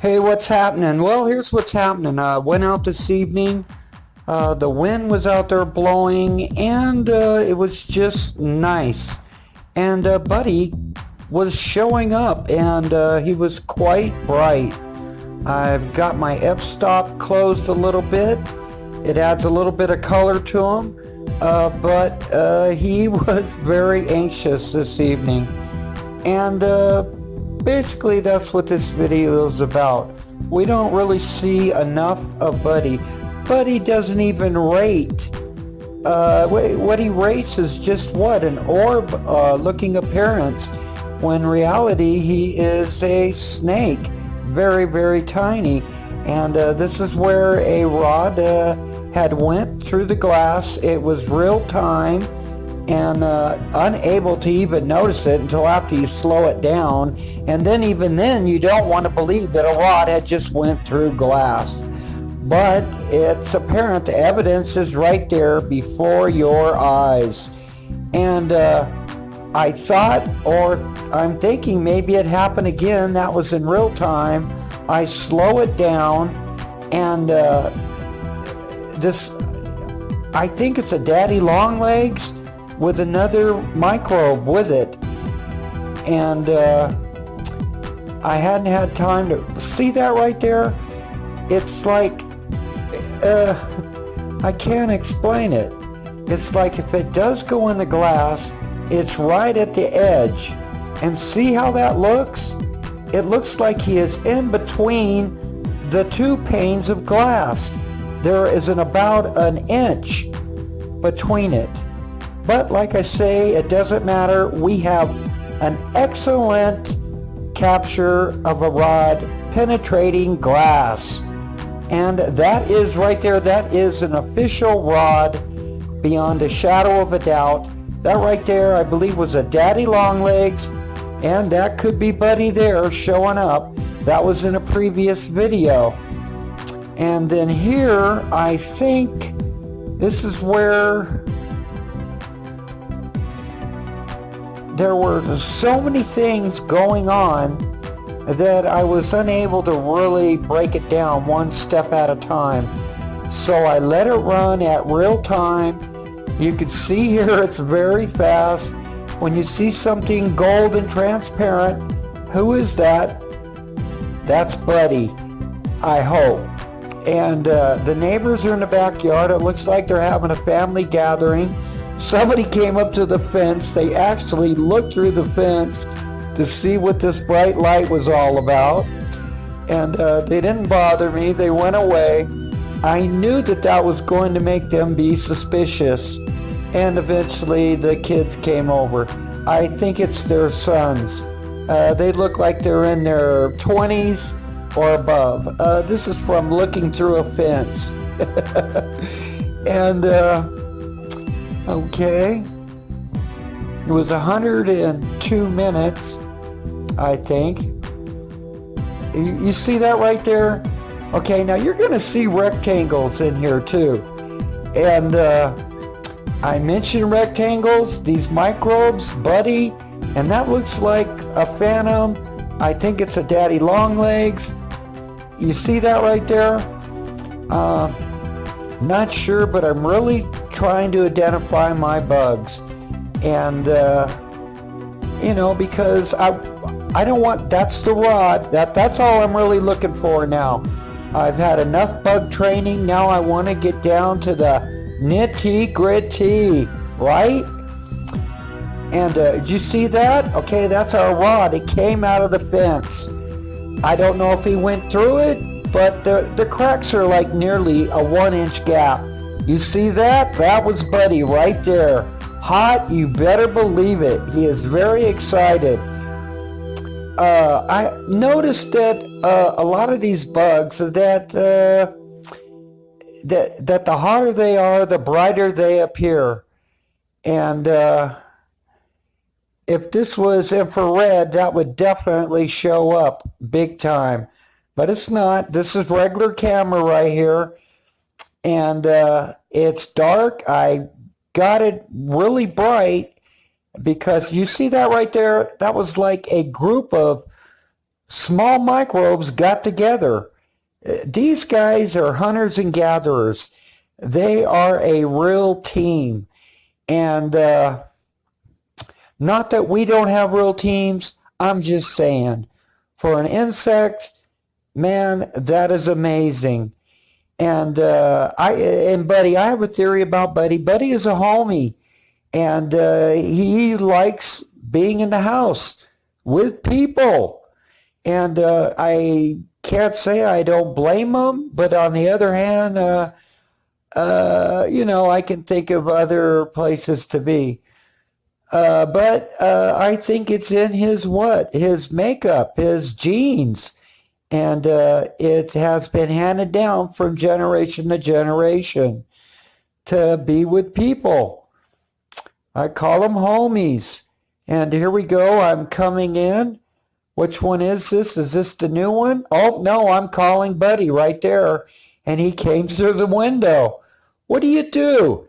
Hey, what's happening? Well, here's what's happening. Went out this evening. The wind was out there blowing, and it was just nice. And Buddy was showing up, and he was quite bright. I've got my f-stop closed a little bit. It adds a little bit of color to him. But he was very anxious this evening. And basically that's what this video is about. We don't really see enough of Buddy. Buddy doesn't even rate. What he rates is just an orb looking appearance, when in reality he is a snake, very, very tiny. And this is where a rod had went through the glass. It was real time, and unable to even notice it until after you slow it down. And then even then, you don't want to believe that a rod had just went through glass. But it's apparent, the evidence is right there before your eyes. And I thought, or I'm thinking maybe it happened again. That was in real time. I slow it down, and I think it's a daddy long legs with another microbe with it. And I hadn't had time to see that right there. It's like, I can't explain it. It's like if it does go in the glass, it's right at the edge. And see how that looks? It looks like he is in between the two panes of glass. There is about an inch between it. But like I say, it doesn't matter. We have an excellent capture of a rod penetrating glass. And that is right there. That is an official rod beyond a shadow of a doubt. That right there, I believe, was a daddy longlegs. And that could be Buddy there showing up. That was in a previous video. And then here, I think this is where there were so many things going on that I was unable to really break it down one step at a time. So I let it run at real time. You can see here it's very fast. When you see something gold and transparent, who is that? That's Buddy, I hope. And the neighbors are in the backyard. It looks like they're having a family gathering. Somebody came up to the fence. They actually looked through the fence to see what this bright light was all about. And they didn't bother me. They went away. I knew that that was going to make them be suspicious. And eventually the kids came over. I think it's their sons. They look like they're in their 20s or above. This is from looking through a fence. And okay, it was 102 minutes, I think. You see that right there? Okay, now you're going to see rectangles in here too. And I mentioned rectangles, these microbes, Buddy, and that looks like a phantom. I think it's a daddy longlegs. You see that right there? Not sure, but I'm really trying to identify my bugs. And, because I don't want, that's the rod. That's all I'm really looking for now. I've had enough bug training. Now I want to get down to the nitty-gritty, right? And did you see that? Okay, that's our rod. It came out of the fence. I don't know if he went through it, but the cracks are like nearly a 1-inch gap. You see that? That was Buddy right there. Hot, you better believe it. He is very excited. I noticed that a lot of these bugs, that the hotter they are, the brighter they appear. And if this was infrared, that would definitely show up big time. But it's not. This is regular camera right here. And it's dark. I got it really bright because you see that right there? That was like a group of small microbes got together. These guys are hunters and gatherers. They are a real team. And not that we don't have real teams. I'm just saying, for an insect, man, that is amazing. And Buddy, I have a theory about Buddy. Buddy is a homie, and he likes being in the house with people. And I can't say I don't blame him, but on the other hand, I can think of other places to be. But I think it's in his makeup, his genes. And it has been handed down from generation to generation to be with people. I call them homies. And here we go. I'm coming in. Which one is this? Is this the new one? Oh, no, I'm calling Buddy right there. And he came through the window. What do you do?